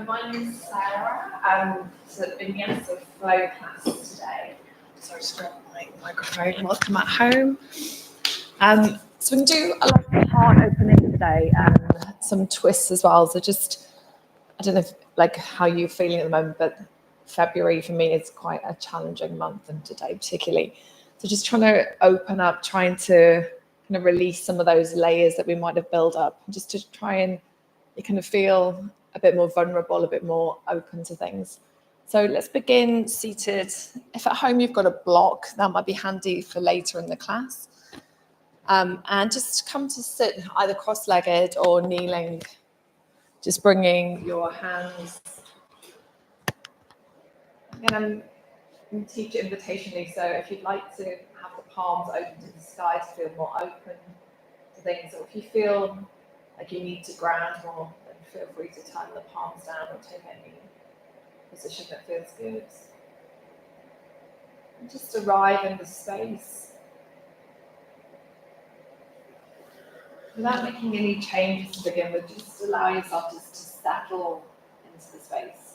my name is Sarah. It's a Vinyasa flow class today. So I just grab my microphone. Welcome at home. So we can do a lot of heart opening today and some twists as well. So just, I don't know if, like how you're feeling at the moment, but February for me is quite a challenging month, and today particularly. So just trying to open up, trying to kind of release some of those layers that we might have built up, just to try and you kind of feel a bit more vulnerable, a bit more open to things. So let's begin seated. If at home you've got a block, that might be handy for later in the class. And just come to sit either cross-legged or kneeling, just bringing your hands. And I'm going to teach it invitationally, so if you'd like to have the palms open to the sky to feel more open to things, or if you feel like you need to ground more, then feel free to turn the palms down or take any position that feels good. And just arrive in the space without making any changes to begin with. Just allow yourself just to settle into the space.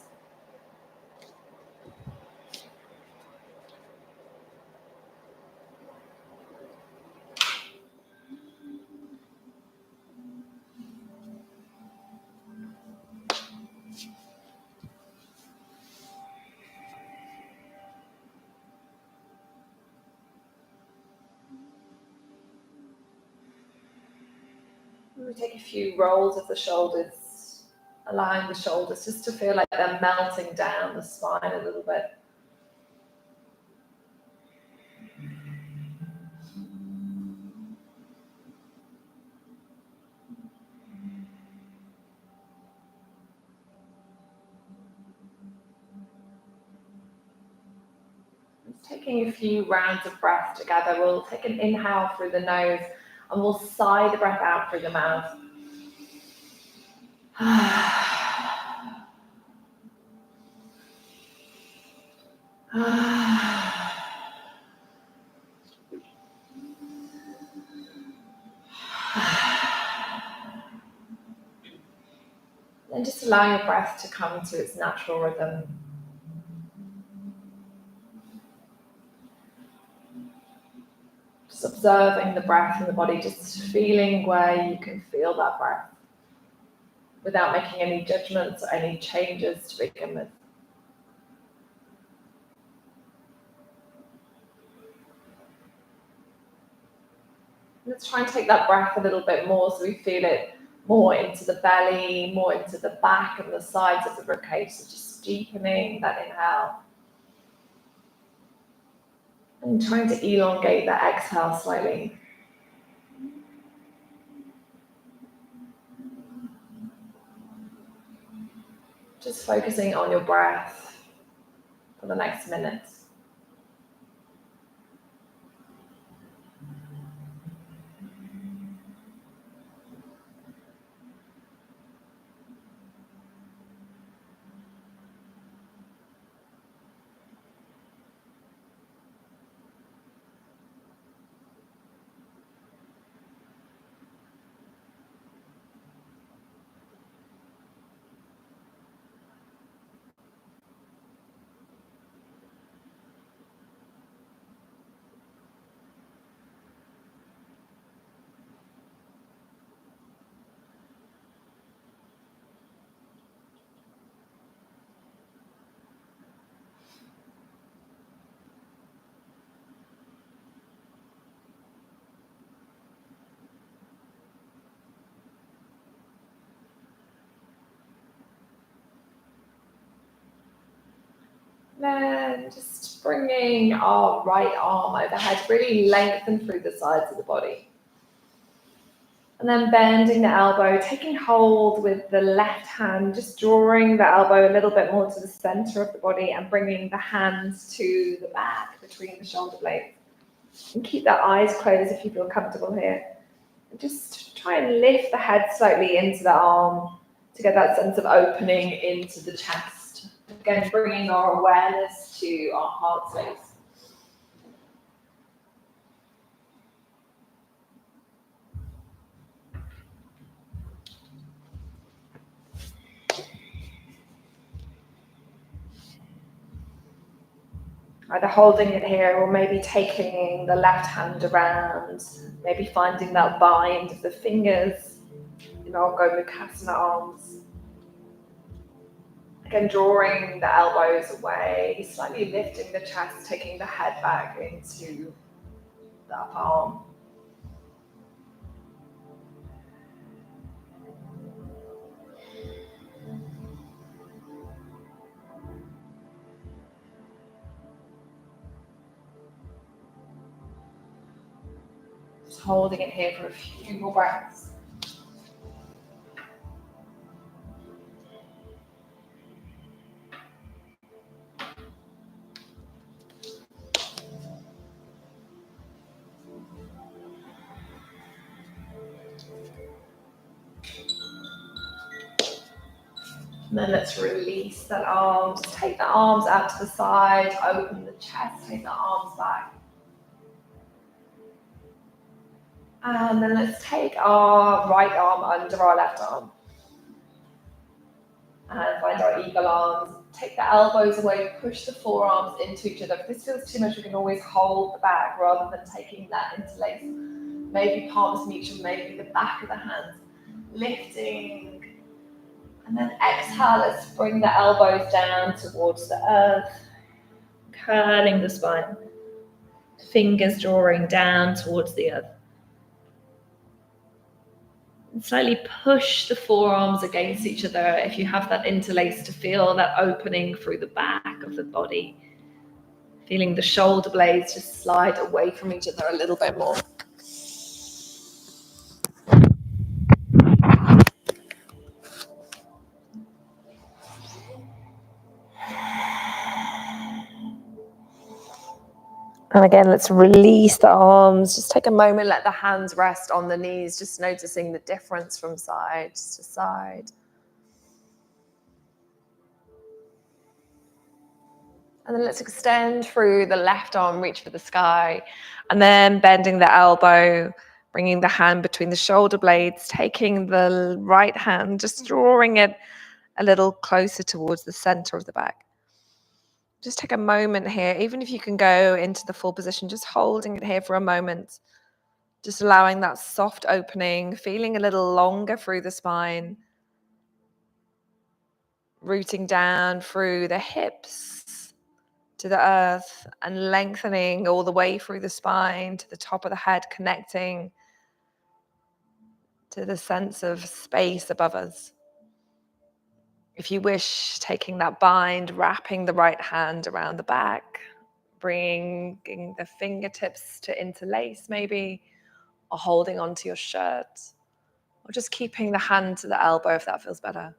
We take a few rolls of the shoulders, allowing the shoulders just to feel like they're melting down the spine a little bit. Just taking a few rounds of breath together. We'll take an inhale through the nose and we'll sigh the breath out through the mouth. And just allow your breath to come to its natural rhythm. Just observing the breath in the body, just feeling where you can feel that breath without making any judgments or any changes to begin with. Let's try and take that breath a little bit more so we feel it more into the belly, more into the back and the sides of the ribcage. So just deepening that inhale. And trying to elongate that exhale slightly. Just focusing on your breath for the next minute. Then just bringing our right arm overhead, really lengthen through the sides of the body. And then bending the elbow, taking hold with the left hand, just drawing the elbow a little bit more to the center of the body and bringing the hands to the back between the shoulder blades. And keep that eyes closed if you feel comfortable here. And just try and lift the head slightly into the arm to get that sense of opening into the chest. Again, bringing our awareness to our heart space. Either holding it here or maybe taking the left hand around, maybe finding that bind of the fingers in our Gomukhasana arms. Again, drawing the elbows away, slightly lifting the chest, taking the head back into the upper arm. Just holding it here for a few more breaths. And then let's release that arm. Just take the arms out to the side, open the chest, take the arms back. And then let's take our right arm under our left arm. And find our eagle arms. Take the elbows away, push the forearms into each other. If this feels too much, we can always hold the back rather than taking that interlace. Maybe palms meet each other, maybe the back of the hands. Lifting. And then exhale, let's bring the elbows down towards the earth. Curling the spine. Fingers drawing down towards the earth. And slightly push the forearms against each other if you have that interlace to feel that opening through the back of the body. Feeling the shoulder blades just slide away from each other a little bit more. And again, let's release the arms. Just take a moment, let the hands rest on the knees, just noticing the difference from side to side. And then let's extend through the left arm, reach for the sky, and then bending the elbow, bringing the hand between the shoulder blades, taking the right hand, just drawing it a little closer towards the center of the back. Just take a moment here, even if you can go into the full position, just holding it here for a moment, just allowing that soft opening, feeling a little longer through the spine, rooting down through the hips to the earth and lengthening all the way through the spine to the top of the head, connecting to the sense of space above us. If you wish, taking that bind, wrapping the right hand around the back, bringing the fingertips to interlace maybe, or holding onto your shirt, or just keeping the hand to the elbow if that feels better.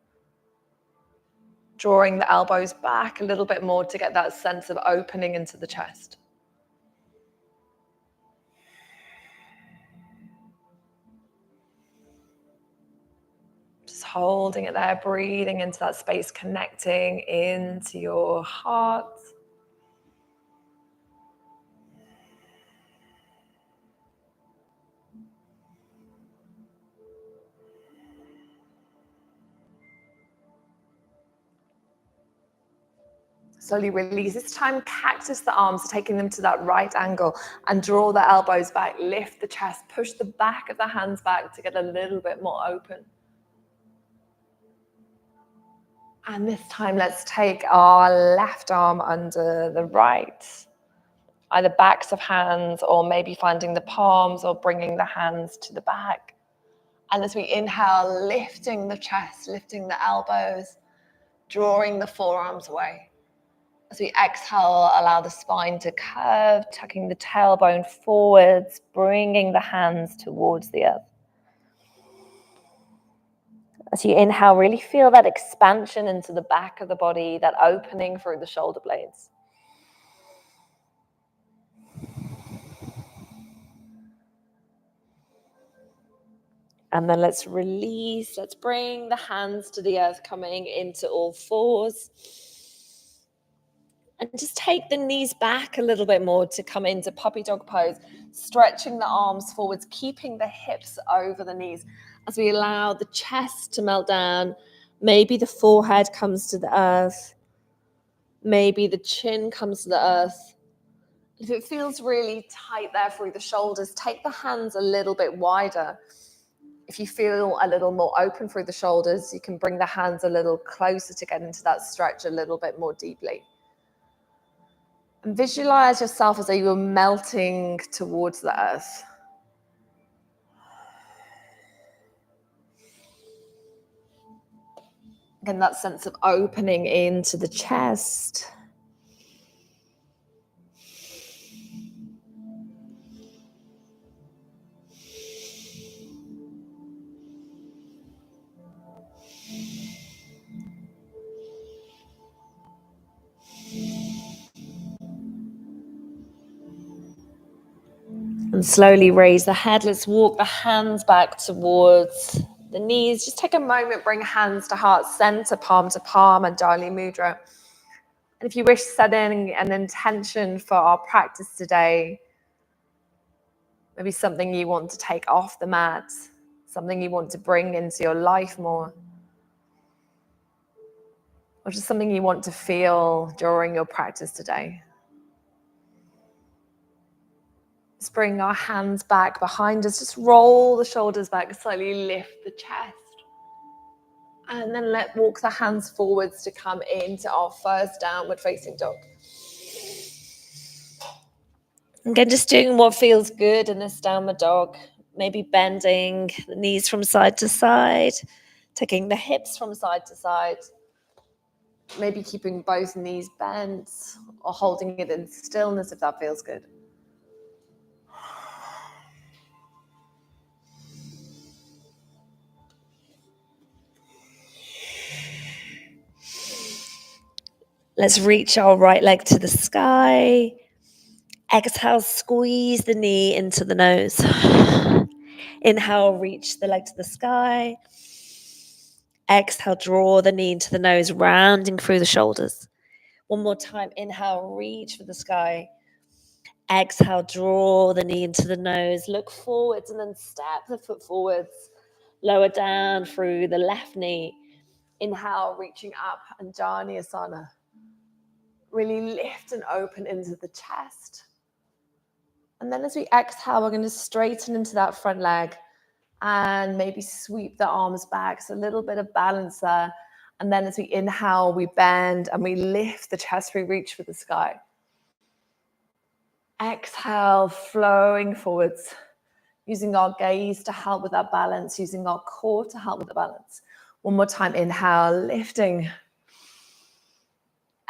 Drawing the elbows back a little bit more to get that sense of opening into the chest. Just holding it there, breathing into that space, connecting into your heart. Slowly release. This time, cactus the arms, taking them to that right angle and draw the elbows back, lift the chest, push the back of the hands back to get a little bit more open. And this time, let's take our left arm under the right, either backs of hands or maybe finding the palms or bringing the hands to the back. And as we inhale, lifting the chest, lifting the elbows, drawing the forearms away. As we exhale, allow the spine to curve, tucking the tailbone forwards, bringing the hands towards the earth. As you inhale, really feel that expansion into the back of the body, that opening through the shoulder blades. And then let's release. Let's bring the hands to the earth, coming into all fours. And just take the knees back a little bit more to come into puppy dog pose, stretching the arms forwards, keeping the hips over the knees as we allow the chest to melt down. Maybe the forehead comes to the earth. Maybe the chin comes to the earth. If it feels really tight there through the shoulders, take the hands a little bit wider. If you feel a little more open through the shoulders, you can bring the hands a little closer to get into that stretch a little bit more deeply. And visualize yourself as though you were melting towards the earth. Again, that sense of opening into the chest. And slowly raise the head. Let's walk the hands back towards the knees. Just take a moment, bring hands to heart center, palm to palm, and Anjali Mudra. And if you wish, setting an intention for our practice today, maybe something you want to take off the mat, something you want to bring into your life more, or just something you want to feel during your practice today. Let's bring our hands back behind us. Just roll the shoulders back, slowly lift the chest. And then walk the hands forwards to come into our first downward facing dog. Again, just doing what feels good in this downward dog. Maybe bending the knees from side to side, taking the hips from side to side. Maybe keeping both knees bent or holding it in stillness if that feels good. Let's reach our right leg to the sky. Exhale, squeeze the knee into the nose. Inhale, reach the leg to the sky. Exhale, draw the knee into the nose, rounding through the shoulders. One more time. Inhale, reach for the sky. Exhale, draw the knee into the nose. Look forwards and then step the foot forwards. Lower down through the left knee. Inhale, reaching up, Anjali Asana. Really lift and open into the chest. And then as we exhale, we're going to straighten into that front leg and maybe sweep the arms back. So a little bit of balance there. And then as we inhale, we bend and we lift the chest, we reach for the sky. Exhale, flowing forwards, using our gaze to help with that balance, using our core to help with the balance. One more time, inhale, lifting.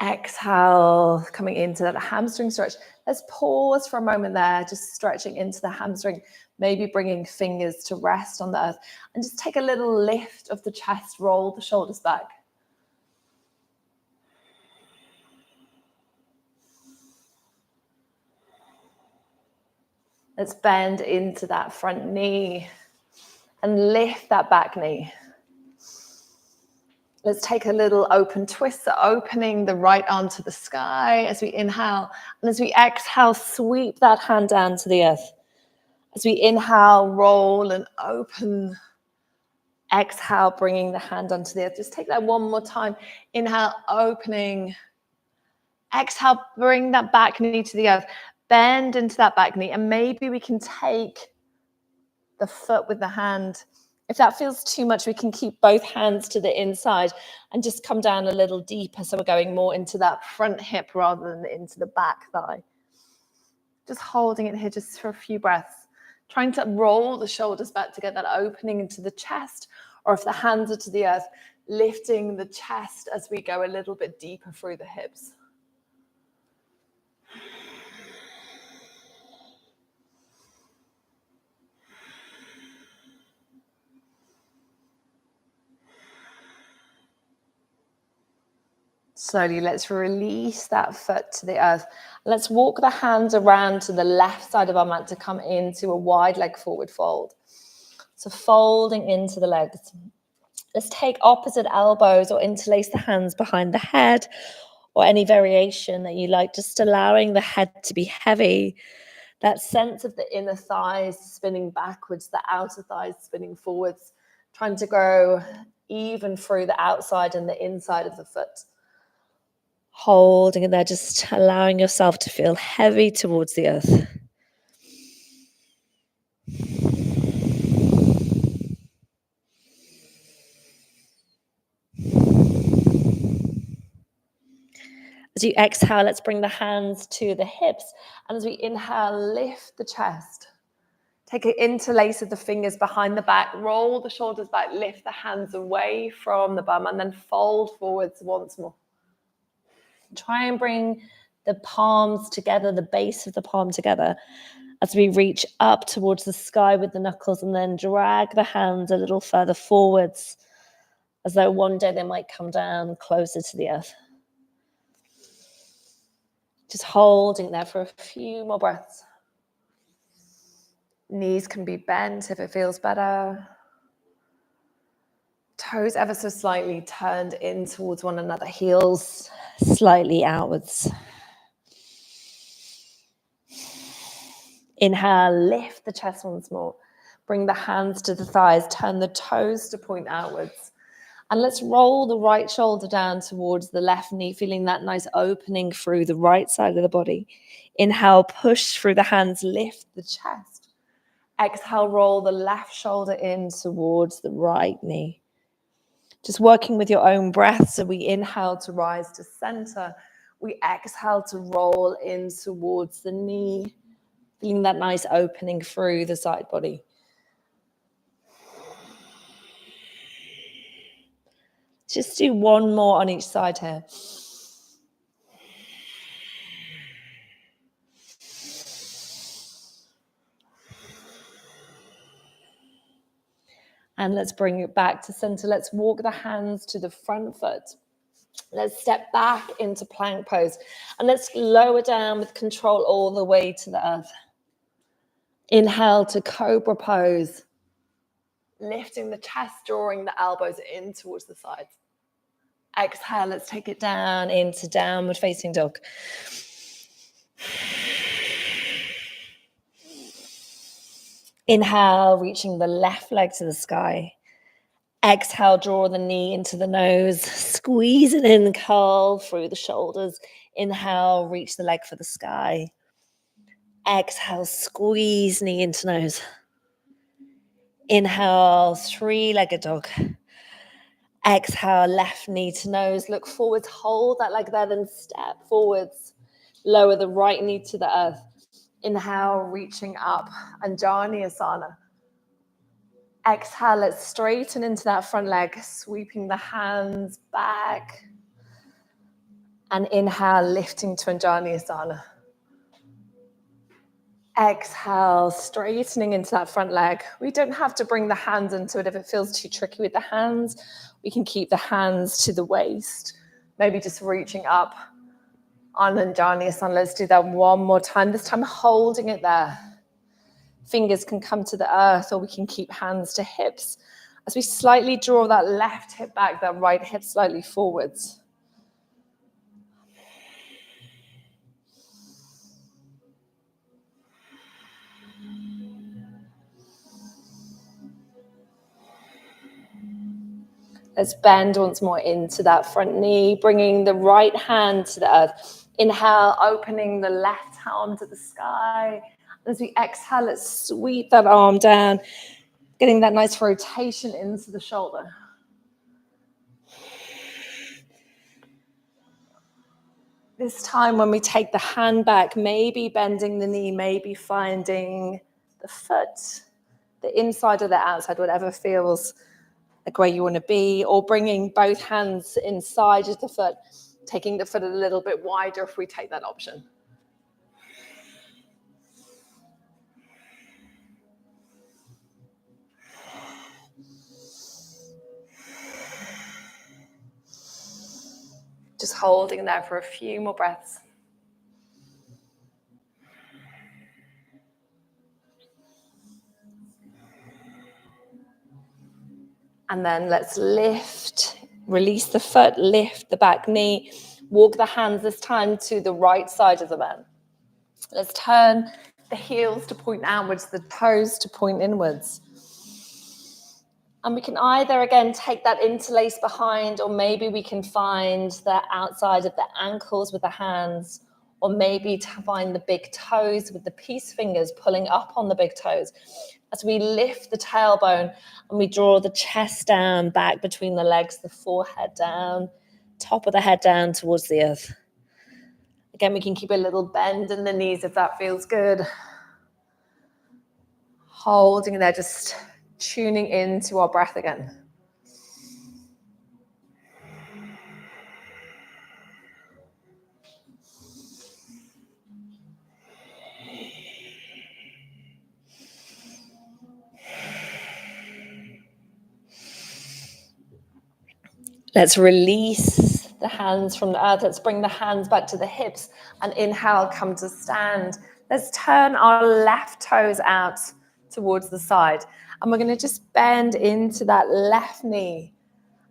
Exhale, coming into that hamstring stretch. Let's pause for a moment there, just stretching into the hamstring, maybe bringing fingers to rest on the earth, and just take a little lift of the chest, roll the shoulders back. Let's bend into that front knee and lift that back knee. Let's take a little open twist, so opening the right arm to the sky as we inhale. And as we exhale, sweep that hand down to the earth. As we inhale, roll and open. Exhale, bringing the hand onto the earth. Just take that one more time. Inhale, opening. Exhale, bring that back knee to the earth. Bend into that back knee. And maybe we can take the foot with the hand. If that feels too much, we can keep both hands to the inside and just come down a little deeper. So we're going more into that front hip rather than into the back thigh. Just holding it here just for a few breaths. Trying to roll the shoulders back to get that opening into the chest. Or if the hands are to the earth, lifting the chest as we go a little bit deeper through the hips. Slowly, let's release that foot to the earth. Let's walk the hands around to the left side of our mat to come into a wide leg forward fold. So folding into the legs. Let's take opposite elbows or interlace the hands behind the head or any variation that you like, just allowing the head to be heavy. That sense of the inner thighs spinning backwards, the outer thighs spinning forwards, trying to go even through the outside and the inside of the foot. Holding it there, just allowing yourself to feel heavy towards the earth. As you exhale, let's bring the hands to the hips. And as we inhale, lift the chest. Take an interlace of the fingers behind the back, roll the shoulders back, lift the hands away from the bum, and then fold forwards once more. Try and bring the palms together, the base of the palm together, as we reach up towards the sky with the knuckles, and then drag the hands a little further forwards, as though one day they might come down closer to the earth. Just holding there for a few more breaths. Knees can be bent if it feels better. Toes ever so slightly turned in towards one another. Heels slightly outwards. Inhale, lift the chest once more. Bring the hands to the thighs. Turn the toes to point outwards. And let's roll the right shoulder down towards the left knee, feeling that nice opening through the right side of the body. Inhale, push through the hands, lift the chest. Exhale, roll the left shoulder in towards the right knee. Just working with your own breath. So we inhale to rise to center. We exhale to roll in towards the knee, feeling that nice opening through the side body. Just do one more on each side here. And let's bring it back to center. Let's walk the hands to the front foot. Let's step back into plank pose. And let's lower down with control all the way to the earth. Inhale to cobra pose. Lifting the chest, drawing the elbows in towards the sides. Exhale, let's take it down into downward facing dog. Inhale, reaching the left leg to the sky. Exhale, draw the knee into the nose. Squeeze it in, curl through the shoulders. Inhale, reach the leg for the sky. Exhale, squeeze knee into nose. Inhale, three-legged dog. Exhale, left knee to nose. Look forwards, hold that leg there, then step forwards. Lower the right knee to the earth. Inhale, reaching up, Anjaneyasana. Exhale, let's straighten into that front leg, sweeping the hands back. And inhale, lifting to Anjaneyasana. Exhale, straightening into that front leg. We don't have to bring the hands into it if it feels too tricky with the hands. We can keep the hands to the waist. Maybe just reaching up on Anjaneyasana. Let's do that one more time. This time holding it there. Fingers can come to the earth, or we can keep hands to hips. As we slightly draw that left hip back, that right hip slightly forwards. Let's bend once more into that front knee, bringing the right hand to the earth. Inhale, opening the left arm to the sky. As we exhale, let's sweep that arm down, getting that nice rotation into the shoulder. This time when we take the hand back, maybe bending the knee, maybe finding the foot, the inside or the outside, whatever feels like where you want to be, or bringing both hands inside of the foot, taking the foot a little bit wider if we take that option. Just holding there for a few more breaths. And then let's lift, release the foot, lift the back knee, walk the hands this time to the right side of the mat. Let's turn the heels to point outwards, the toes to point inwards. And we can either, again, take that interlace behind, or maybe we can find the outside of the ankles with the hands, or maybe to find the big toes with the peace fingers pulling up on the big toes. As we lift the tailbone and we draw the chest down, back between the legs, the forehead down, top of the head down towards the earth. Again, we can keep a little bend in the knees if that feels good. Holding there, just tuning into our breath again. Let's release the hands from the earth. Let's bring the hands back to the hips and inhale, come to stand. Let's turn our left toes out towards the side. And we're going to just bend into that left knee.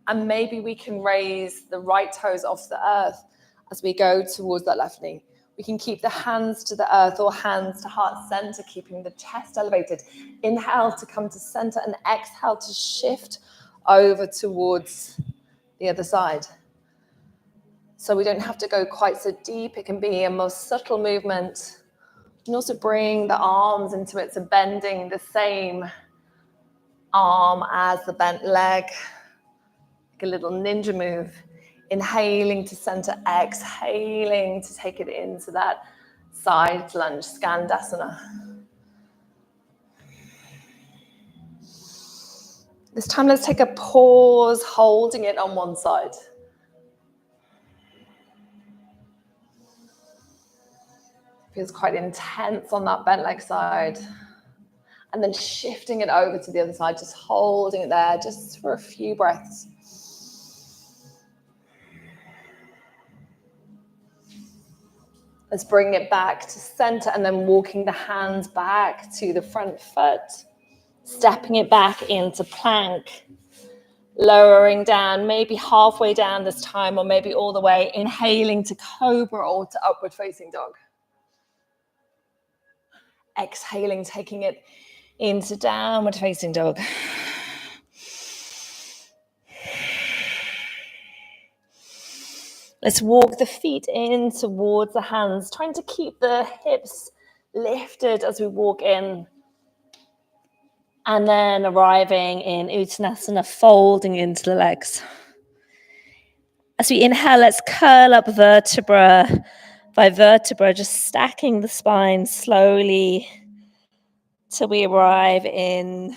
And maybe we can raise the right toes off the earth as we go towards that left knee. We can keep the hands to the earth or hands to heart center, keeping the chest elevated. Inhale to come to center and exhale to shift over towards the other side. So we don't have to go quite so deep. It can be a more subtle movement. You can also bring the arms into it, so bending the same arm as the bent leg, like a little ninja move. Inhaling to center, exhaling to take it into that side lunge, Skandasana. This time, let's take a pause, holding it on one side. Feels quite intense on that bent leg side. And then shifting it over to the other side, just holding it there just for a few breaths. Let's bring it back to center and then walking the hands back to the front foot. Stepping it back into plank. Lowering down, maybe halfway down this time, or maybe all the way. Inhaling to cobra or to upward facing dog. Exhaling, taking it into downward facing dog. Let's walk the feet in towards the hands, trying to keep the hips lifted as we walk in. And then arriving in Uttanasana, folding into the legs. As we inhale, let's curl up vertebra by vertebra, just stacking the spine slowly till we arrive in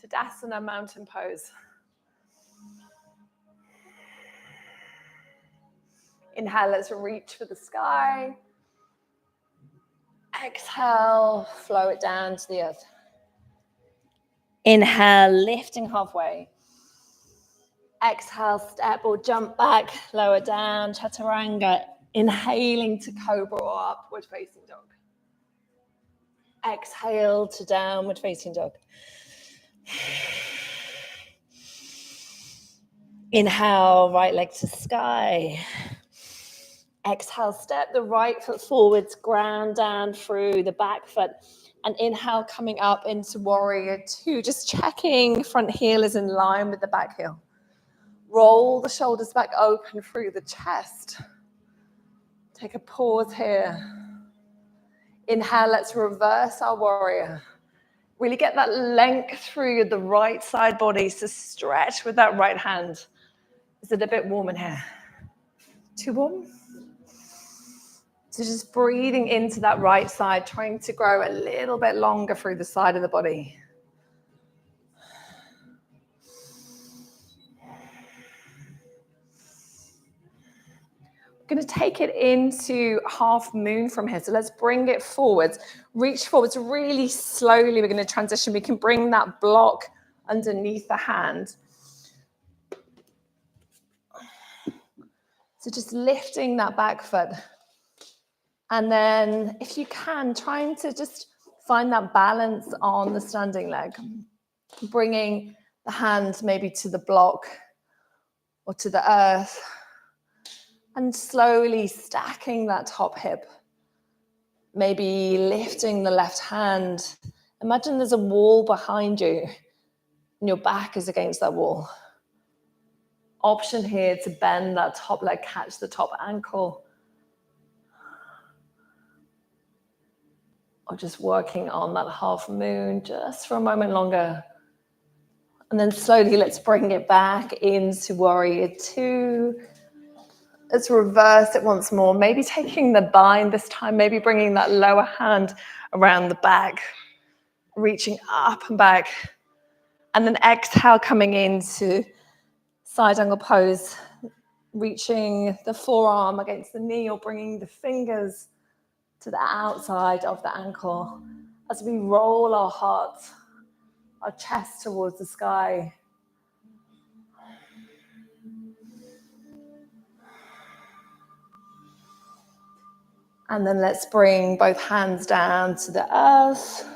Tadasana, mountain pose. Inhale, let's reach for the sky. Exhale, flow it down to the earth. Inhale, lifting halfway. Exhale, step or jump back, lower down, chaturanga. Inhaling to cobra or upward facing dog. Exhale to downward facing dog. Inhale, right leg to sky. Exhale, step the right foot forwards, ground down through the back foot. And inhale, coming up into warrior two, just checking front heel is in line with the back heel. Roll the shoulders back open through the chest. Take a pause here. Inhale, let's reverse our warrior. Really get that length through the right side body, so stretch with that right hand. Is it a bit warm in here? Too warm? So just breathing into that right side, trying to grow a little bit longer through the side of the body. We're going to take it into half moon from here. So let's bring it forwards. Reach forwards really slowly. We're going to transition. We can bring that block underneath the hand. So just lifting that back foot. And then if you can, trying to just find that balance on the standing leg. Bringing the hand maybe to the block or to the earth. And slowly stacking that top hip. Maybe lifting the left hand. Imagine there's a wall behind you. and your back is against that wall. Option here to bend that top leg, catch the top ankle. Or just working on that half moon just for a moment longer. And then slowly let's bring it back into warrior two. Let's reverse it once more. Maybe taking the bind this time, maybe bringing that lower hand around the back, reaching up and back. And then exhale, coming into side angle pose, reaching the forearm against the knee or bringing the fingers to the outside of the ankle as we roll our heart, our chest towards the sky. And then let's bring both hands down to the earth.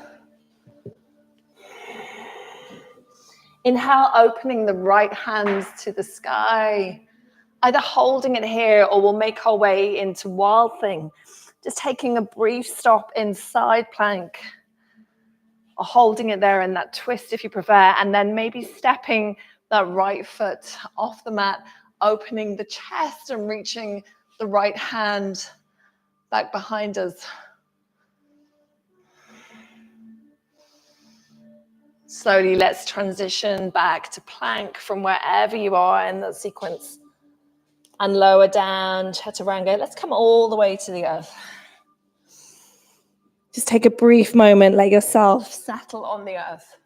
Inhale, opening the right hands to the sky, either holding it here or we'll make our way into Wild Thing. Just taking a brief stop in side plank or holding it there in that twist if you prefer, and then maybe stepping that right foot off the mat, opening the chest and reaching the right hand back behind us. Slowly, let's transition back to plank from wherever you are in that sequence. And lower down, chaturanga. Let's come all the way to the earth. Just take a brief moment, let yourself settle on the earth.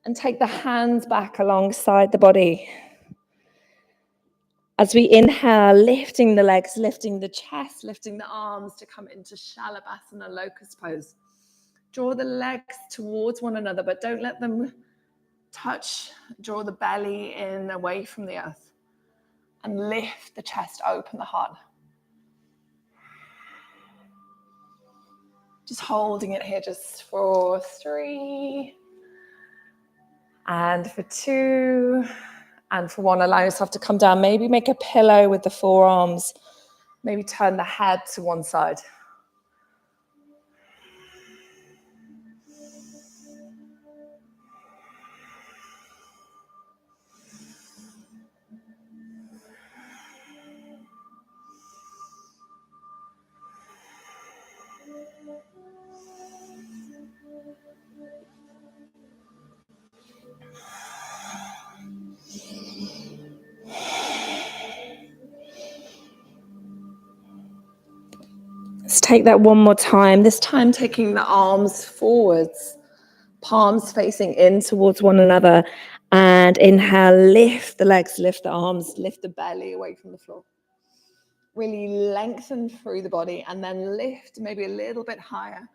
And take the hands back alongside the body. As we inhale, lifting the legs, lifting the chest, lifting the arms to come into Shalabhasana, locust pose. Draw the legs towards one another, but don't let them touch. Draw the belly in away from the earth. And lift the chest, open the heart. Just holding it here just for 3. And for 2. And for 1, allow yourself to come down. Maybe make a pillow with the forearms. Maybe turn the head to one side. Let's take that one more time. This time taking the arms forwards, palms facing in towards one another. And inhale, lift the legs, lift the arms, lift the belly away from the floor. Really lengthen through the body and then lift maybe a little bit higher.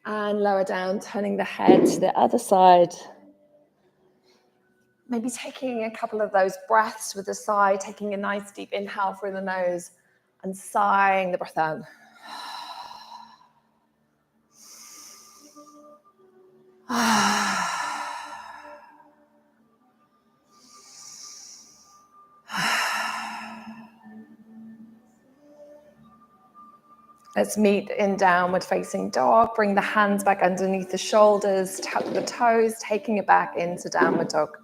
And lower down, turning the head to the other side. Maybe taking a couple of those breaths with the sigh, taking a nice deep inhale through the nose and sighing the breath out. Let's meet in downward facing dog. Bring the hands back underneath the shoulders, tuck the toes, taking it back into downward dog.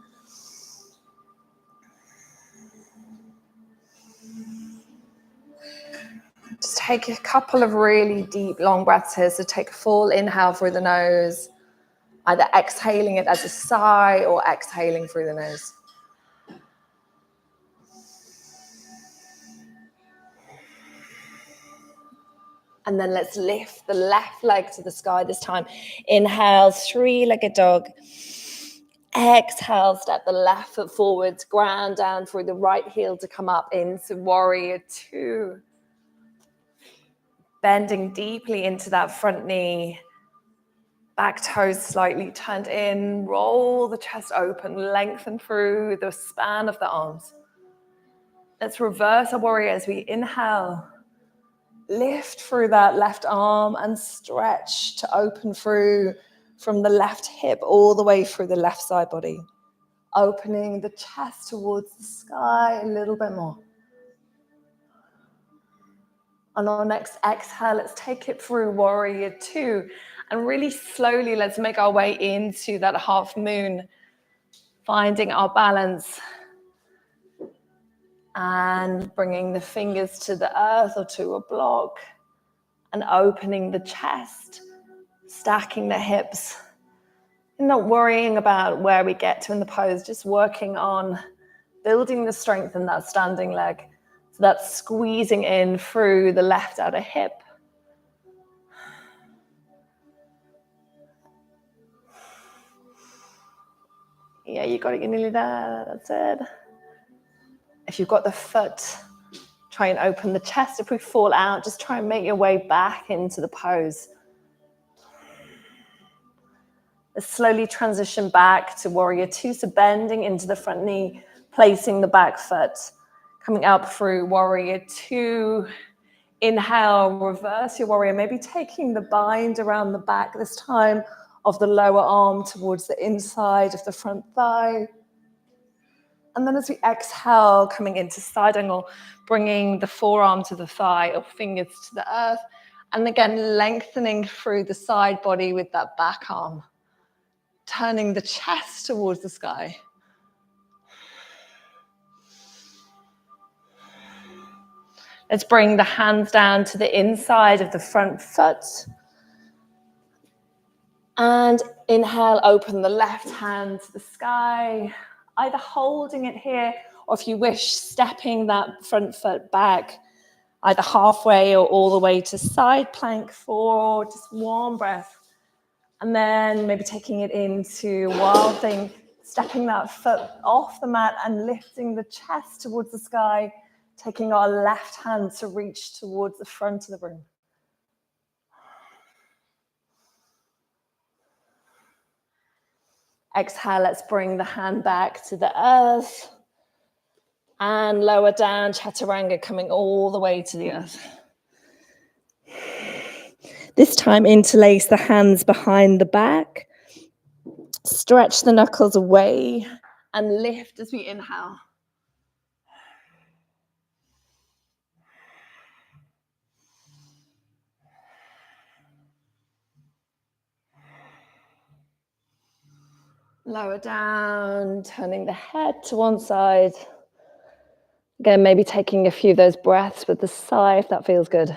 Just take a couple of really deep, long breaths here. So take a full inhale through the nose, either exhaling it as a sigh or exhaling through the nose. And then let's lift the left leg to the sky this time. Inhale, 3-legged dog. Exhale, step the left foot forwards, ground down through the right heel to come up into warrior 2. Bending deeply into that front knee. Back toes slightly turned in. Roll the chest open, lengthen through the span of the arms. Let's reverse our warrior as we inhale. Lift through that left arm and stretch to open through from the left hip all the way through the left side body. Opening the chest towards the sky a little bit more. On our next exhale, let's take it through warrior two. And really slowly, let's make our way into that half moon, finding our balance and bringing the fingers to the earth or to a block and opening the chest, stacking the hips, and not worrying about where we get to in the pose, just working on building the strength in that standing leg. So that's squeezing in through the left outer hip. Yeah, you got it, you're nearly there, that's it. If you've got the foot, try and open the chest. If we fall out, just try and make your way back into the pose. Let's slowly transition back to warrior two, so bending into the front knee, placing the back foot, coming up through warrior two. Inhale, reverse your warrior, maybe taking the bind around the back this time of the lower arm towards the inside of the front thigh. And then as we exhale, coming into side angle, bringing the forearm to the thigh or fingers to the earth. And again, lengthening through the side body with that back arm, turning the chest towards the sky. Let's bring the hands down to the inside of the front foot. And inhale, open the left hand to the sky, either holding it here, or if you wish, stepping that front foot back, either halfway or all the way to side plank for just one breath. And then maybe taking it into wild thing, stepping that foot off the mat and lifting the chest towards the sky, taking our left hand to reach towards the front of the room. Exhale, let's bring the hand back to the earth and lower down, chaturanga, coming all the way to the earth. This time, interlace the hands behind the back, stretch the knuckles away and lift as we inhale. Lower down, turning the head to one side. Again, maybe taking a few of those breaths with the sigh if that feels good.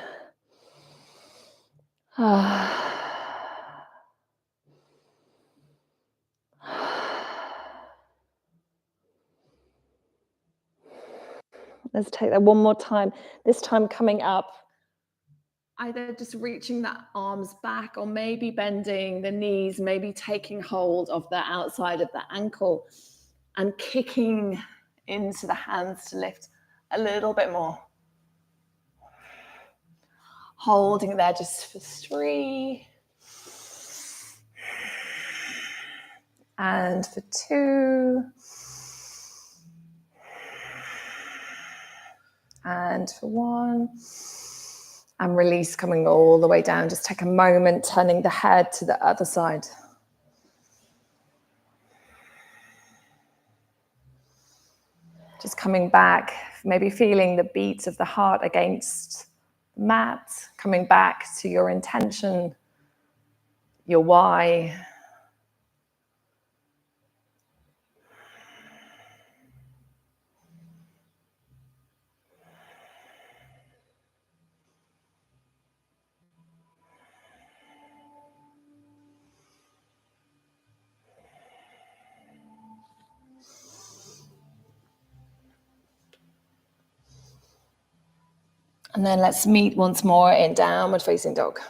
Let's take that one more time. This time coming up, either just reaching the arms back or maybe bending the knees, maybe taking hold of the outside of the ankle and kicking into the hands to lift a little bit more. Holding there just for 3. And for 2. And for 1. And release, coming all the way down. Just take a moment, turning the head to the other side. Just coming back, maybe feeling the beats of the heart against the mat, coming back to your intention, your why. And then let's meet once more in downward facing dog.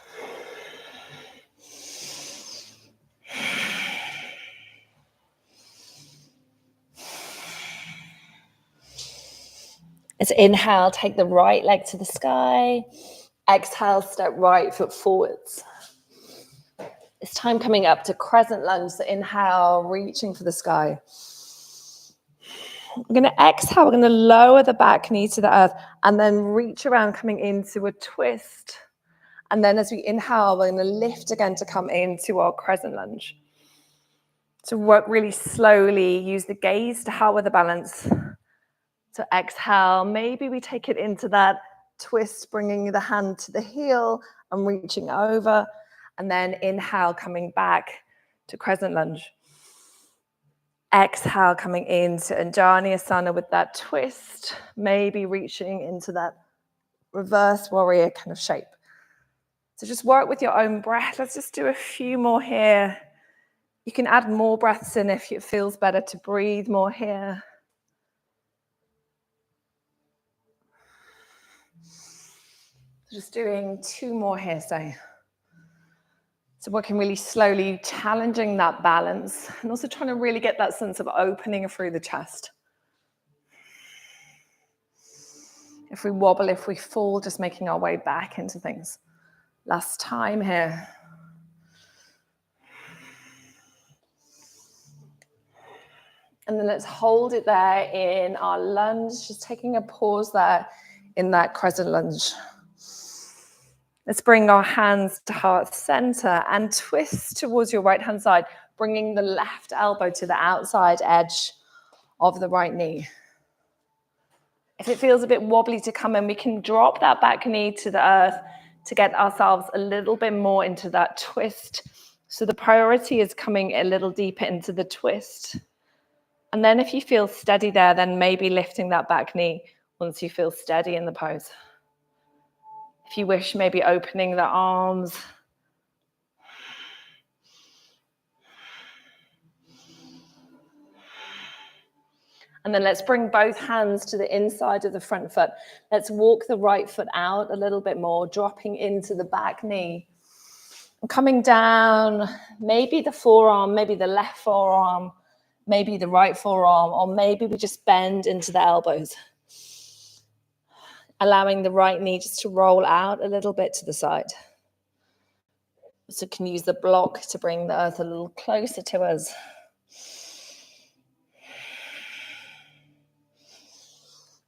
Let's inhale, take the right leg to the sky. Exhale, step right foot forwards. It's time coming up to crescent lunge. So inhale, reaching for the sky. We're going to exhale, we're going to lower the back knee to the earth and then reach around, coming into a twist. And then as we inhale, we're going to lift again to come into our crescent lunge. So work really slowly, use the gaze to help with the balance. So exhale, maybe we take it into that twist, bringing the hand to the heel and reaching over. And then inhale, coming back to crescent lunge. Exhale, coming into Anjaneyasana with that twist, maybe reaching into that reverse warrior kind of shape. So just work with your own breath. Let's just do a few more here. You can add more breaths in if it feels better to breathe more here. Just doing 2 more here, so working really slowly, challenging that balance, and also trying to really get that sense of opening through the chest. If we wobble, if we fall, just making our way back into things. Last time here. And then let's hold it there in our lunge, just taking a pause there in that crescent lunge. Let's bring our hands to heart center and twist towards your right hand side, bringing the left elbow to the outside edge of the right knee. If it feels a bit wobbly to come in, we can drop that back knee to the earth to get ourselves a little bit more into that twist. So the priority is coming a little deeper into the twist. And then if you feel steady there, then maybe lifting that back knee once you feel steady in the pose. If you wish, maybe opening the arms. And then let's bring both hands to the inside of the front foot. Let's walk the right foot out a little bit more, dropping into the back knee. And coming down, maybe the forearm, maybe the left forearm, maybe the right forearm, or maybe we just bend into the elbows. Allowing the right knee just to roll out a little bit to the side. So can use the block to bring the earth a little closer to us.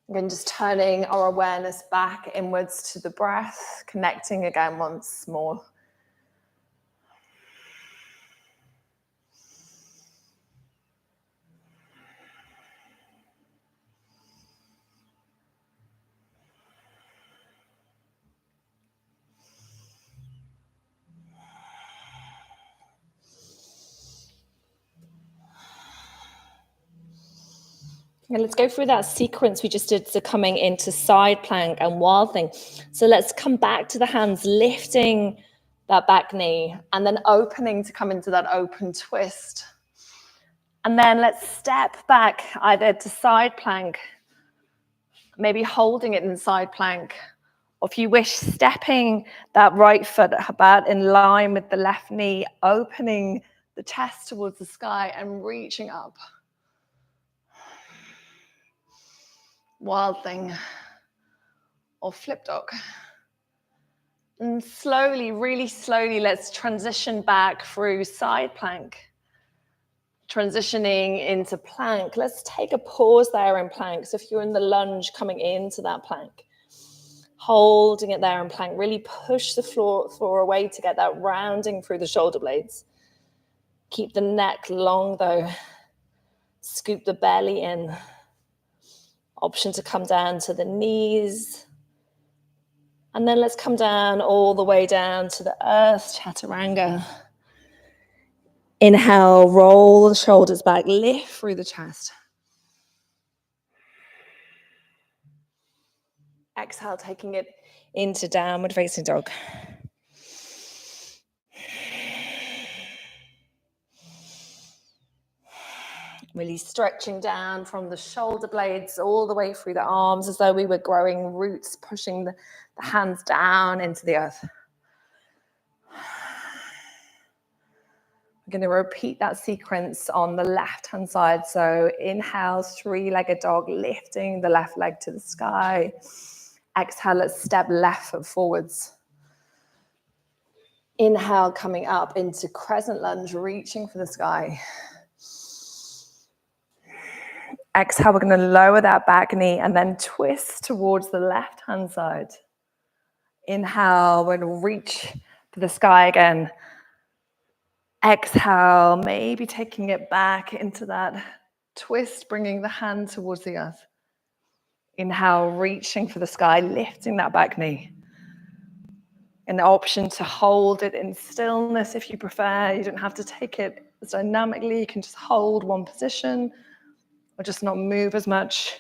Again, just turning our awareness back inwards to the breath, connecting again once more. And let's go through that sequence we just did, so coming into side plank and wild thing. So let's come back to the hands, lifting that back knee, and then opening to come into that open twist. And then let's step back either to side plank, maybe holding it in side plank, or if you wish, stepping that right foot about in line with the left knee, opening the chest towards the sky and reaching up. Wild thing, or flip dog. And slowly, really slowly, let's transition back through side plank. Transitioning into plank. Let's take a pause there in plank. So if you're in the lunge, coming into that plank, holding it there in plank, really push the floor away to get that rounding through the shoulder blades. Keep the neck long though. Scoop the belly in. Option to come down to the knees. And then let's come down all the way down to the earth, chaturanga. Inhale, roll the shoulders back, lift through the chest. Exhale, taking it into downward facing dog. Really stretching down from the shoulder blades all the way through the arms as though we were growing roots, pushing the hands down into the earth. We're going to repeat that sequence on the left-hand side. So inhale, three-legged dog, lifting the left leg to the sky. Exhale, let's step left foot forwards. Inhale, coming up into crescent lunge, reaching for the sky. Exhale, we're going to lower that back knee and then twist towards the left-hand side. Inhale, we're going to reach for the sky again. Exhale, maybe taking it back into that twist, bringing the hand towards the earth. Inhale, reaching for the sky, lifting that back knee. An option to hold it in stillness if you prefer. You don't have to take it as dynamically. You can just hold one position or just not move as much.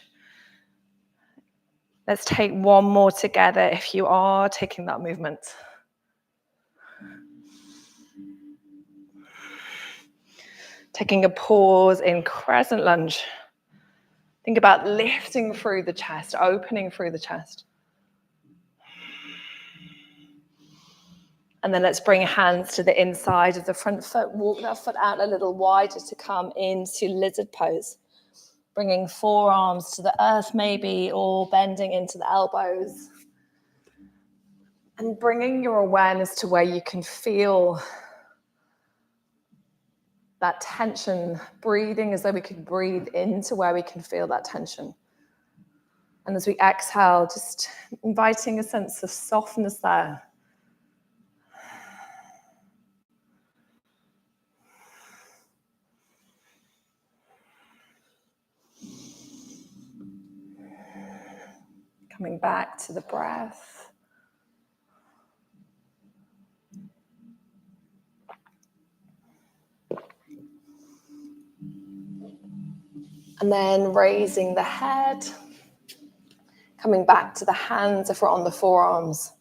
Let's take one more together if you are taking that movement. Taking a pause in crescent lunge. Think about lifting through the chest, opening through the chest. And then let's bring hands to the inside of the front foot. Walk that foot out a little wider to come into lizard pose. Bringing forearms to the earth maybe, or bending into the elbows. And bringing your awareness to where you can feel that tension. Breathing as though we could breathe into where we can feel that tension. And as we exhale, just inviting a sense of softness there. Coming back to the breath. And then raising the head. Coming back to the hands if we're on the forearms.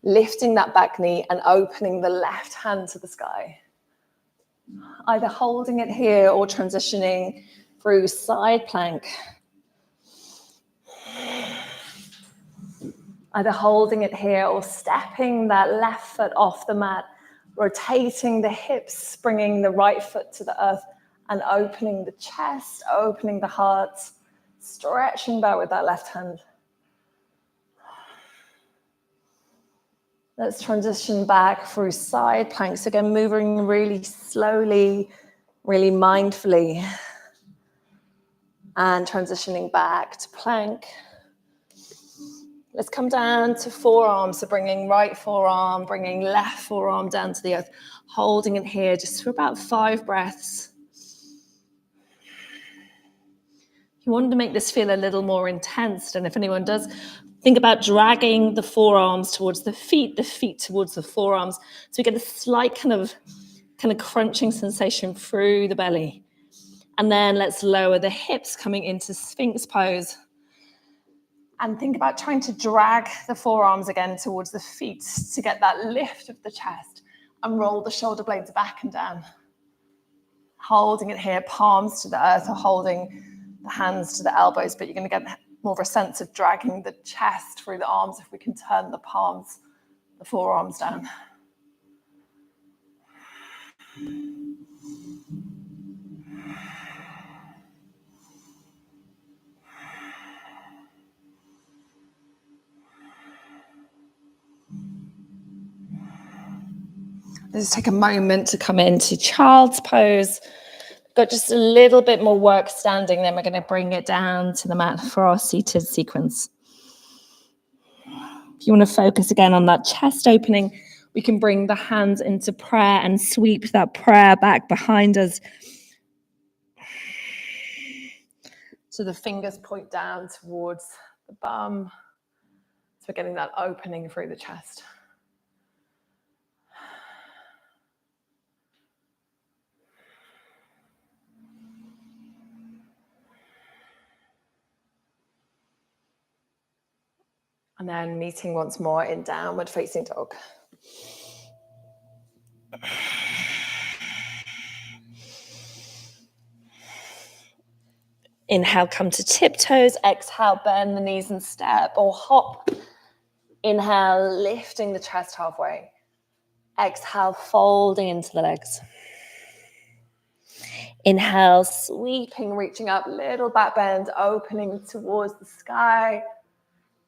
Lifting that back knee and opening the left hand to the sky. Either holding it here or transitioning through side plank. Either holding it here or stepping that left foot off the mat, rotating the hips, bringing the right foot to the earth and opening the chest, opening the heart, stretching back with that left hand. Let's transition back through side planks. Again, moving really slowly, really mindfully. And transitioning back to plank. Let's come down to forearms. So bringing right forearm, bringing left forearm down to the earth. Holding it here just for about 5 breaths. You want to make this feel a little more intense. And if anyone does, think about dragging the forearms towards the feet towards the forearms. So we get a slight kind of crunching sensation through the belly. And then let's lower the hips coming into Sphinx pose. And think about trying to drag the forearms again towards the feet to get that lift of the chest and roll the shoulder blades back and down. Holding it here, palms to the earth or holding the hands to the elbows, but you're going to get more of a sense of dragging the chest through the arms if we can turn the palms, the forearms down. Let's take a moment to come into child's pose. Got just a little bit more work standing, then we're going to bring it down to the mat for our seated sequence. If you want to focus again on that chest opening, we can bring the hands into prayer and sweep that prayer back behind us. So the fingers point down towards the bum. So we're getting that opening through the chest. And then meeting once more in downward facing dog. Inhale, come to tiptoes. Exhale, bend the knees and step or hop. Inhale, lifting the chest halfway. Exhale, folding into the legs. Inhale, sweeping, reaching up, little back bend, opening towards the sky.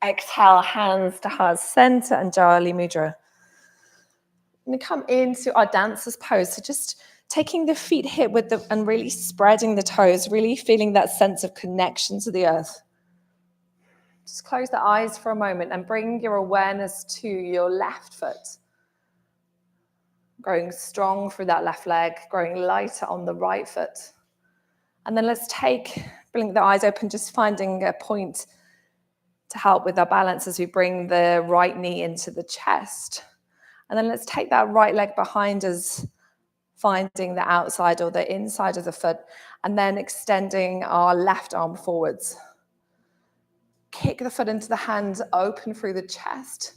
Exhale, hands to heart center and Jali Mudra. I'm going to come into our dancer's pose. So just taking the feet hip with and really spreading the toes, really feeling that sense of connection to the earth. Just close the eyes for a moment and bring your awareness to your left foot. Growing strong through that left leg, growing lighter on the right foot. And then let's blink the eyes open, just finding a point to help with our balance as we bring the right knee into the chest. And then let's take that right leg behind us, finding the outside or the inside of the foot, and then extending our left arm forwards. Kick the foot into the hands, open through the chest.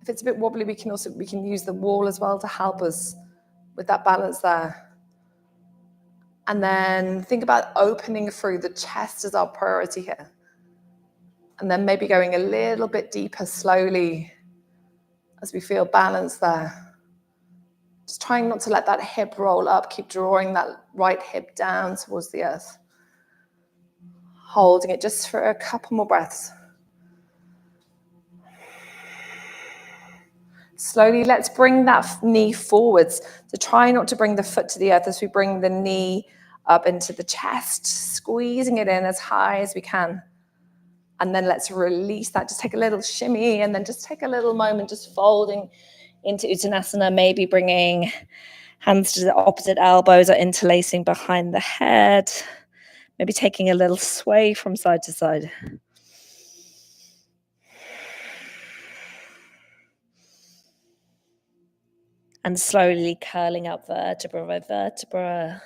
If it's a bit wobbly, we can use the wall as well to help us with that balance there. And then think about opening through the chest as our priority here. And then maybe going a little bit deeper slowly as we feel balance there. Just trying not to let that hip roll up. Keep drawing that right hip down towards the earth. Holding it just for a couple more breaths. Slowly, let's bring that knee forwards. So try not to bring the foot to the earth as we bring the knee up into the chest, squeezing it in as high as we can. And then let's release that. Just take a little shimmy and then just take a little moment just folding into Uttanasana, maybe bringing hands to the opposite elbows or interlacing behind the head. Maybe taking a little sway from side to side. And slowly curling up vertebra by vertebra.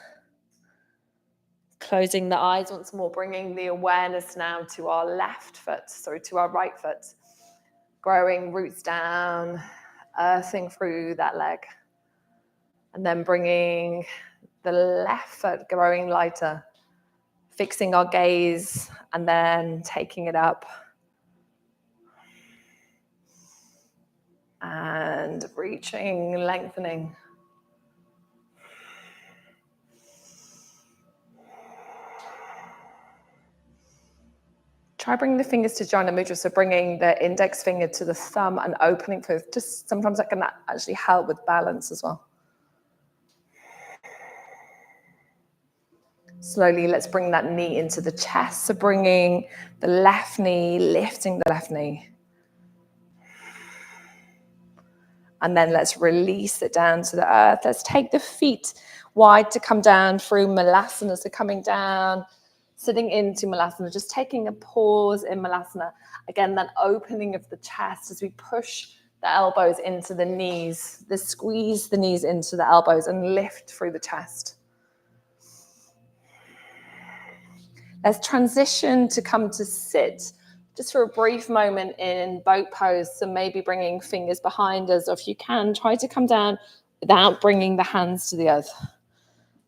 Closing the eyes once more, bringing the awareness now to our to our right foot. Growing roots down, earthing through that leg. And then bringing the left foot growing lighter. Fixing our gaze and then taking it up. And reaching, lengthening. Try bringing the fingers to Jhana Mudra, so bringing the index finger to the thumb and opening for just sometimes that can actually help with balance as well. Slowly, let's bring that knee into the chest, so bringing the left knee, lifting the left knee. And then let's release it down to the earth. Let's take the feet wide to come down through Malasana. So coming down, sitting into Malasana, just taking a pause in Malasana. Again, that opening of the chest as we push the elbows into the knees. Let's squeeze the knees into the elbows and lift through the chest. Let's transition to come to sit. Just for a brief moment in boat pose, so maybe bringing fingers behind us, or if you can, try to come down without bringing the hands to the earth.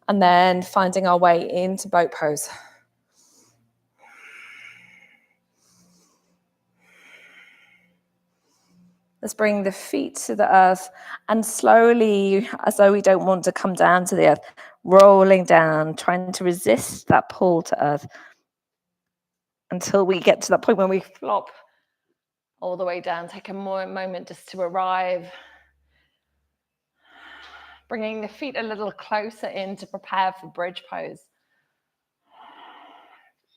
And then finding our way into boat pose. Let's bring the feet to the earth and slowly, as though we don't want to come down to the earth, rolling down, trying to resist that pull to earth until we get to that point when we flop all the way down. Take a moment just to arrive. Bringing the feet a little closer in to prepare for bridge pose.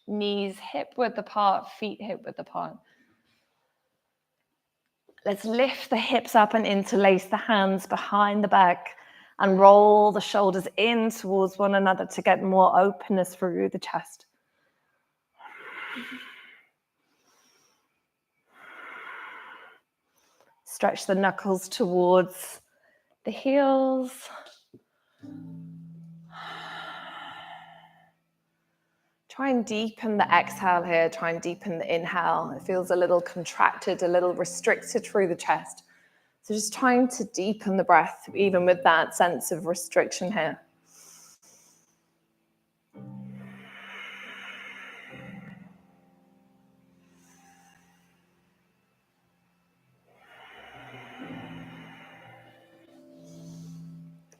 Knees hip width apart, feet hip width apart. Let's lift the hips up and interlace the hands behind the back and roll the shoulders in towards one another to get more openness through the chest. Stretch the knuckles towards the heels. Try and deepen the exhale here. Try and deepen the inhale. It feels a little contracted, a little restricted through the chest. So just trying to deepen the breath, even with that sense of restriction here.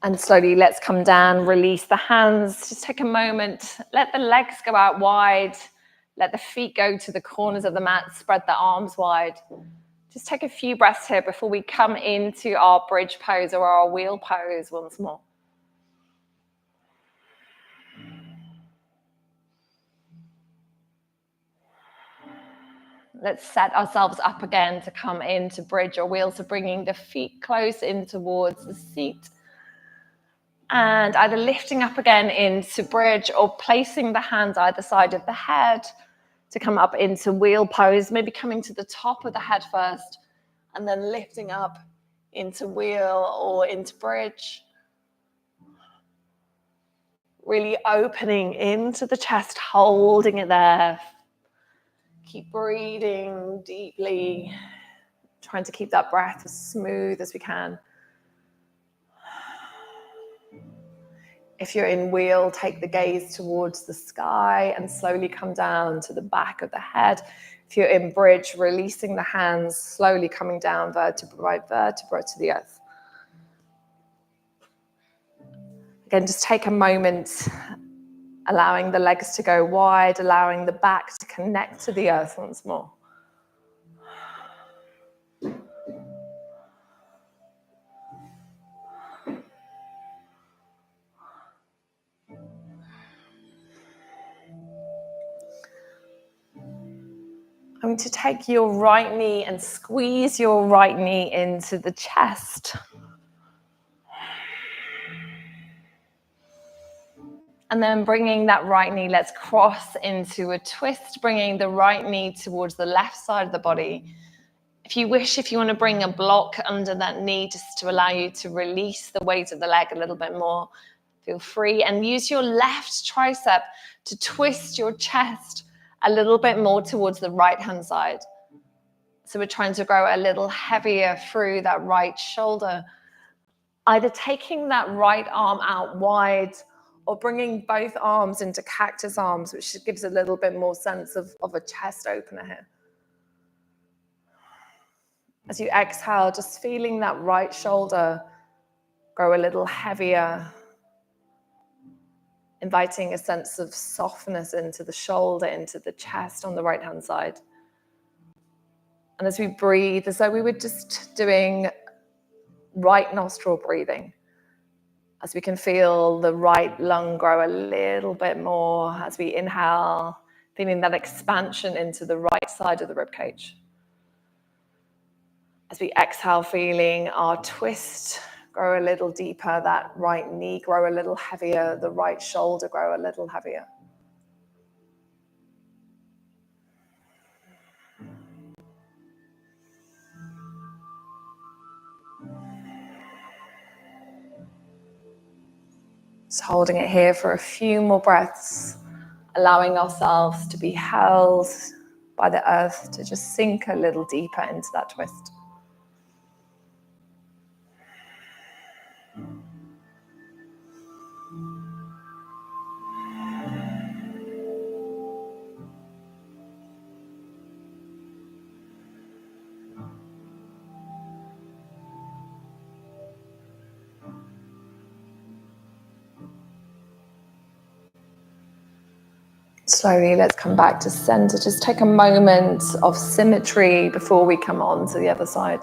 And slowly let's come down, release the hands. Just take a moment, let the legs go out wide. Let the feet go to the corners of the mat, spread the arms wide. Just take a few breaths here before we come into our bridge pose or our wheel pose once more. Let's set ourselves up again to come into bridge or wheel. So bringing the feet close in towards the seat. And either lifting up again into bridge or placing the hands either side of the head. to come up into wheel pose, maybe coming to the top of the head first and then lifting up into wheel or into bridge. Really opening into the chest, holding it there. Keep breathing deeply, trying to keep that breath as smooth as we can. If you're in wheel, take the gaze towards the sky and slowly come down to the back of the head. If you're in bridge, releasing the hands, slowly coming down vertebra by vertebra to the earth. Again, just take a moment, allowing the legs to go wide, allowing the back to connect to the earth once more. I'm going to take your right knee and squeeze your right knee into the chest. And then bringing that right knee, let's cross into a twist, bringing the right knee towards the left side of the body. If you wish, if you want to bring a block under that knee just to allow you to release the weight of the leg a little bit more, feel free. And use your left tricep to twist your chest a little bit more towards the right-hand side. So we're trying to grow a little heavier through that right shoulder. Either taking that right arm out wide or bringing both arms into cactus arms, which gives a little bit more sense of a chest opener here. As you exhale, just feeling that right shoulder grow a little heavier, inviting a sense of softness into the shoulder, into the chest on the right-hand side. And as we breathe, as though we were just doing right nostril breathing, as we can feel the right lung grow a little bit more as we inhale, feeling that expansion into the right side of the ribcage. As we exhale, feeling our twist grow a little deeper, that right knee grow a little heavier, the right shoulder grow a little heavier. Just holding it here for a few more breaths, allowing ourselves to be held by the earth, to just sink a little deeper into that twist. Slowly, let's come back to center. Just take a moment of symmetry before we come on to the other side.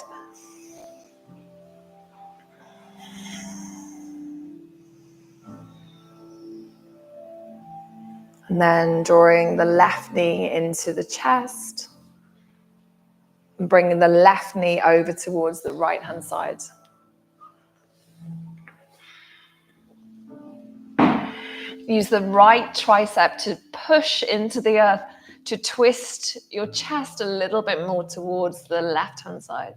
And then drawing the left knee into the chest and bringing the left knee over towards the right-hand side. Use the right tricep to push into the earth, to twist your chest a little bit more towards the left-hand side.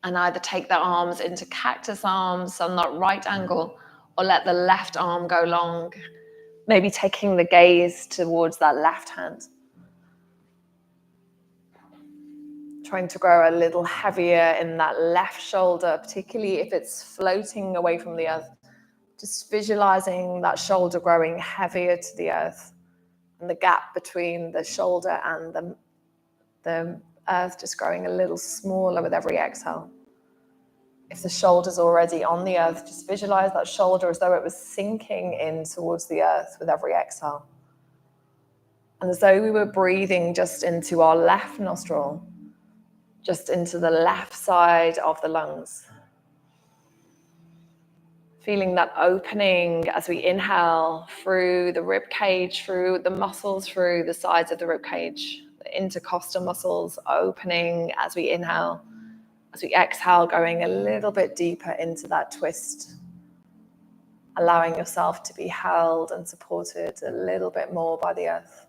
And either take the arms into cactus arms on that right angle, or let the left arm go long, maybe taking the gaze towards that left hand. Trying to grow a little heavier in that left shoulder, particularly if it's floating away from the earth. Just visualizing that shoulder growing heavier to the earth, and the gap between the shoulder and the earth just growing a little smaller with every exhale. If the shoulder's already on the earth, just visualize that shoulder as though it was sinking in towards the earth with every exhale. And as though we were breathing just into our left nostril, just into the left side of the lungs. Feeling that opening as we inhale through the rib cage, through the muscles, through the sides of the rib cage, the intercostal muscles opening as we inhale. As we exhale, going a little bit deeper into that twist. allowing yourself to be held and supported a little bit more by the earth.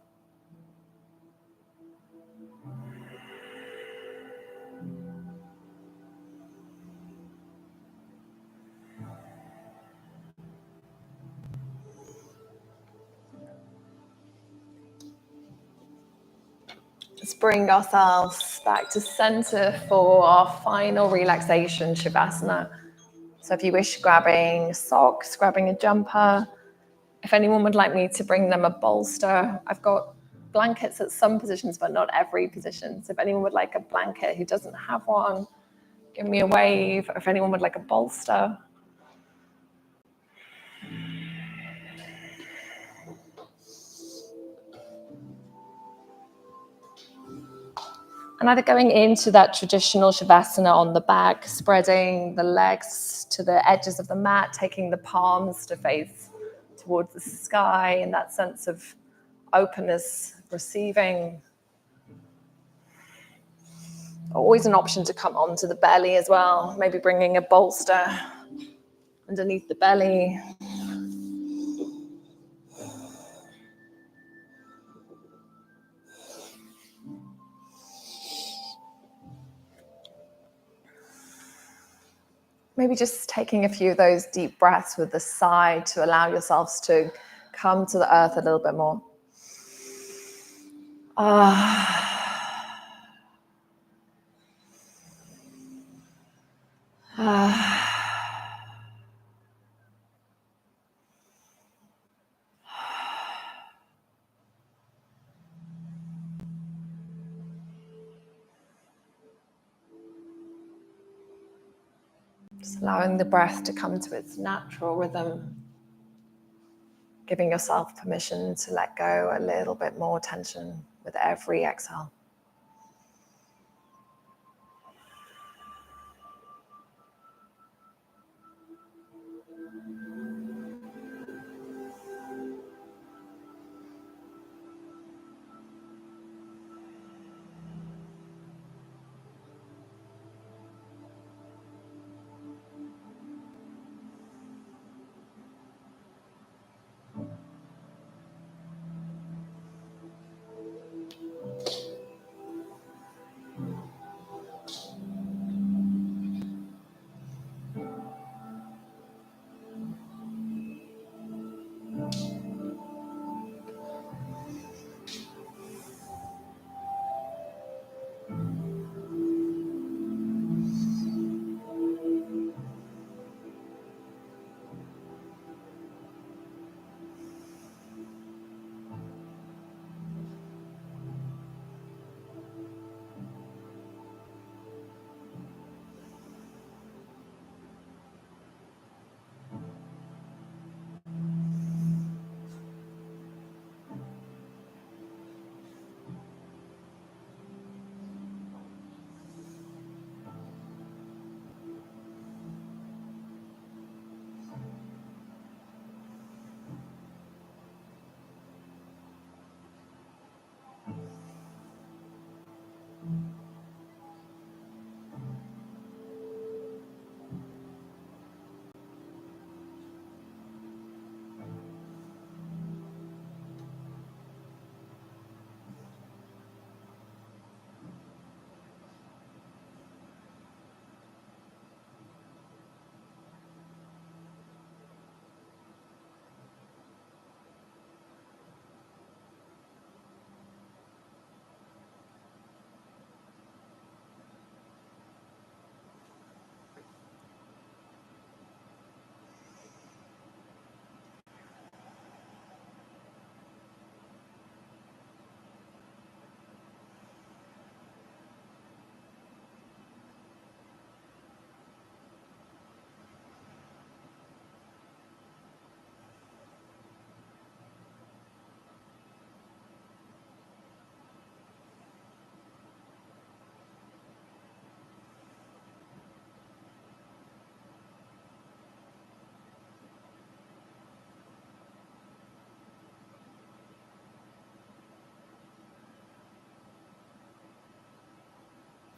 Let's bring ourselves back to center for our final relaxation, Shavasana. So if you wish, grabbing socks, grabbing a jumper. If anyone would like me to bring them a bolster, I've got blankets at some positions, but not every position. So if anyone would like a blanket who doesn't have one, give me a wave. Or if anyone would like a bolster. And either going into that traditional Shavasana on the back, spreading the legs to the edges of the mat, taking the palms to face towards the sky in that sense of openness, receiving. Always an option to come onto the belly as well, maybe bringing a bolster underneath the belly. Maybe just taking a few of those deep breaths with the sigh to allow yourselves to come to the earth a little bit more. Just allowing the breath to come to its natural rhythm, giving yourself permission to let go a little bit more tension with every exhale.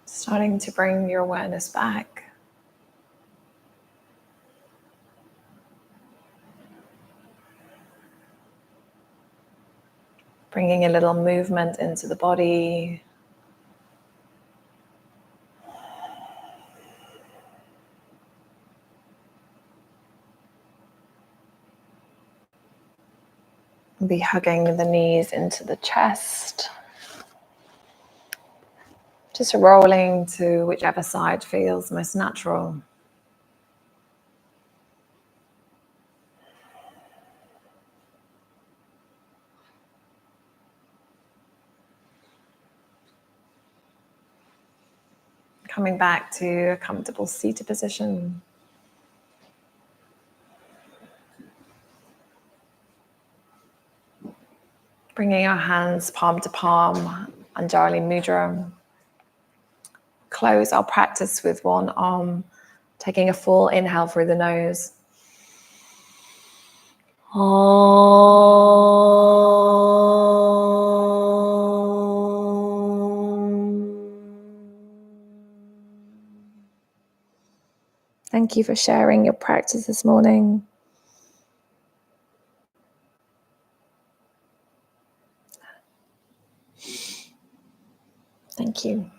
Starting to bring your awareness back. Bringing a little movement into the body. Be hugging the knees into the chest. Just rolling to whichever side feels most natural. Coming back to a comfortable seated position. Bringing our hands palm to palm, Anjali Mudra. Close our practice with one arm, taking a full inhale through the nose. Thank you for sharing your practice this morning. Thank you.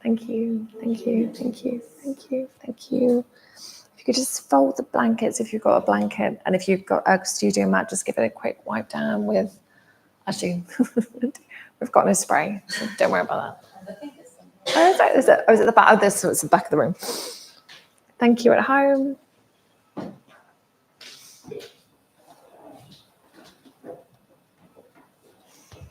Thank you, thank you, thank you, thank you, thank you. If you could just fold the blankets if you've got a blanket, and if you've got a studio mat, just give it a quick wipe down with, actually, we've got no spray, so don't worry about that. Is it the back? Oh, this was the back of the room. Thank you at home.